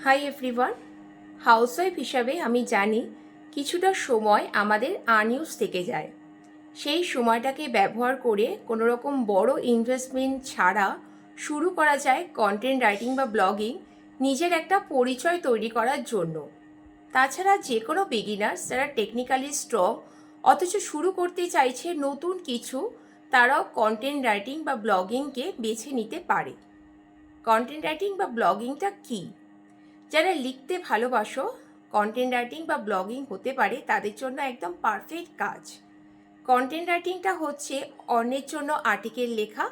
Hi everyone. Housewife হিসাবে আমি জানি কিছুটা সময় আমাদের আনইউজ থেকে যায়। সেই সময়টাকে ব্যবহার করে কোনো রকম বড় ইনভেস্টমেন্ট ছাড়া শুরু করা যায় কন্টেন্ট রাইটিং বা ব্লগিং, নিজের একটা পরিচয় তৈরি করার জন্য। তাছাড়া যে কোনো বিগিনার্স যারা টেকনিক্যালি স্ট্রং অথচ শুরু করতে চাইছে নতুন কিছু, তারাও কন্টেন্ট রাইটিং বা ব্লগিংকে বেছে নিতে পারে। কন্টেন্ট রাইটিং বা ব্লগিংটা কী? যারা লিখতে ভালোবাসো, কন্টেন্ট রাইটিং বা ব্লগিং হতে পারে তাদের জন্য একদম পারফেক্ট কাজ। কন্টেন্ট রাইটিংটা হচ্ছে অন্যের জন্য আর্টিকেল লেখা,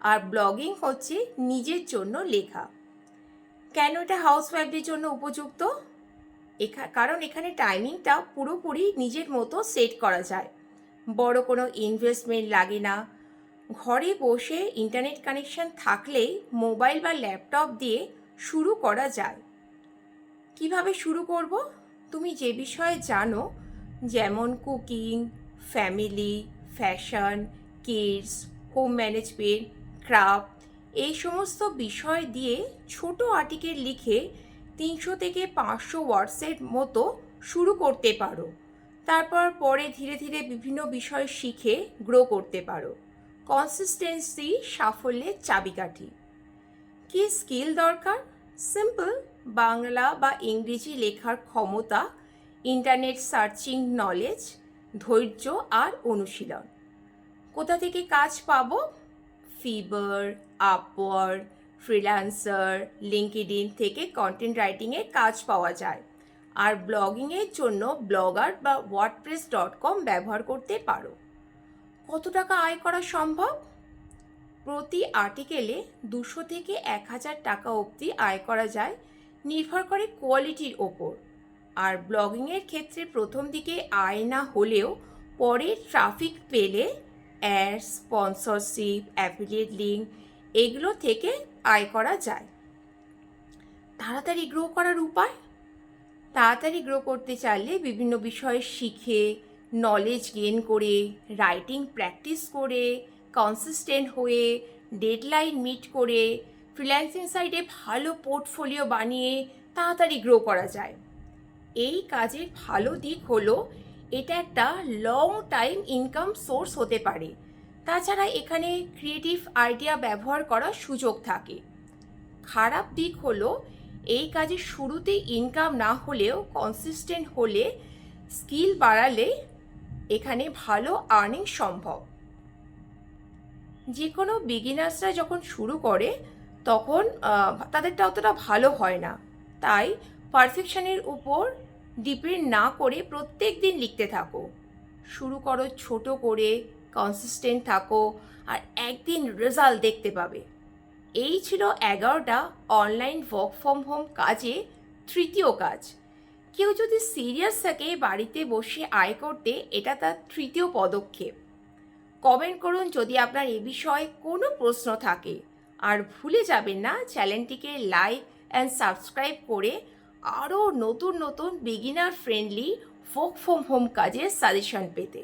আর ব্লগিং হচ্ছে নিজের জন্য লেখা। কেন এটা হাউসওয়াইফদের জন্য উপযুক্ত? কারণ এখানে টাইমিংটা পুরোপুরি নিজের মতো সেট করা যায়। বড় কোনো ইনভেস্টমেন্ট লাগে না। ঘরে বসে ইন্টারনেট কানেকশন থাকলেই মোবাইল বা ল্যাপটপ দিয়ে শুরু করা যায়। কিভাবে শুরু করব? তুমি যে বিষয়ে জানো, যেমন cooking, family, fashion, kids, home management, craft, এই সমস্ত বিষয় দিয়ে ছোট আর্টিকেল লিখে 300 থেকে 500 ওয়ার্ডসের মতো শুরু করতে পারো। তারপর পরে ধীরে ধীরে বিভিন্ন বিষয় শিখে গ্রো করতে পারো। কনসিস্টেন্সি সাফল্যের চাবিকাঠি। কি স্কিল দরকার? সিম্পল বাংলা বা ইংরেজি লেখার ক্ষমতা, ইন্টারনেট সার্চিং নলেজ, ধৈর্য আর অনুশীলন। কোথা থেকে কাজ পাবো? ফিভার, আপওয়ার্ড, ফ্রিল্যান্সার, লিঙ্কডইন থেকে কন্টেন্ট রাইটিংয়ে কাজ পাওয়া যায়। আর ব্লগিংয়ের জন্য ব্লগার বা wordpress.com ব্যবহার করতে পারো। কত টাকা আয় করা সম্ভব? প্রতি আর্টিকেলে 200 থেকে 1000 টাকা অবধি আয় করা যায়, নির্ভর করে কোয়ালিটির ওপর। আর ব্লগিংয়ের ক্ষেত্রে প্রথম দিকে আয় না হলেও পরে ট্রাফিক পেলে অ্যাডস, স্পন্সরশিপ, অ্যাফিলিয়েট লিঙ্ক, এগুলো থেকে আয় করা যায়। তাড়াতাড়ি গ্রো করার উপায়? তাড়াতাড়ি গ্রো করতে চাইলে বিভিন্ন বিষয়ে শিখে, নলেজ গেইন করে, রাইটিং প্র্যাকটিস করে, কনসিস্টেন্ট হয়ে, ডেডলাইন মিট করে, ফ্রিল্যান্সিং সাইটে ভালো পোর্টফোলিও বানিয়ে তাড়াতাড়ি গ্রো করা যায়। এই কাজের ভালো দিক হলো এটা একটা লং টাইম ইনকাম সোর্স হতে পারে। তাছাড়া এখানে ক্রিয়েটিভ আইডিয়া ব্যবহার করার সুযোগ থাকে। খারাপ দিক হলো এই কাজে শুরুতেই ইনকাম না হলেও কনসিস্টেন্ট হলে, স্কিল বাড়ালে এখানে ভালো আর্নিং সম্ভব। যে কোনো বিগিনার্সরা যখন শুরু করে তখন তাদেরটা অতটা ভালো হয় না। তাই পারফেকশনের উপর ডিপেন্ড না করে প্রত্যেক দিন লিখতে থাকো। শুরু করো ছোট করে, কনসিস্টেন্ট থাকো, আর একদিন রেজাল্ট দেখতে পাবে। এই ছিল 11টা অনলাইন ওয়ার্ক ফ্রম হোম কাজে তৃতীয় কাজ। কেউ যদি সিরিয়াস থাকে বাড়িতে বসে আয় করতে, এটা তার তৃতীয় পদক্ষেপ। কমেন্ট করুন যদি আপনার এ বিষয়ে কোনো প্রশ্ন থাকে। আর ভুলে যাবেন না চ্যানেলটিকে লাইক অ্যান্ড সাবস্ক্রাইব করে আরও নতুন নতুন beginner friendly work from home কাজের সাজেশন পেতে।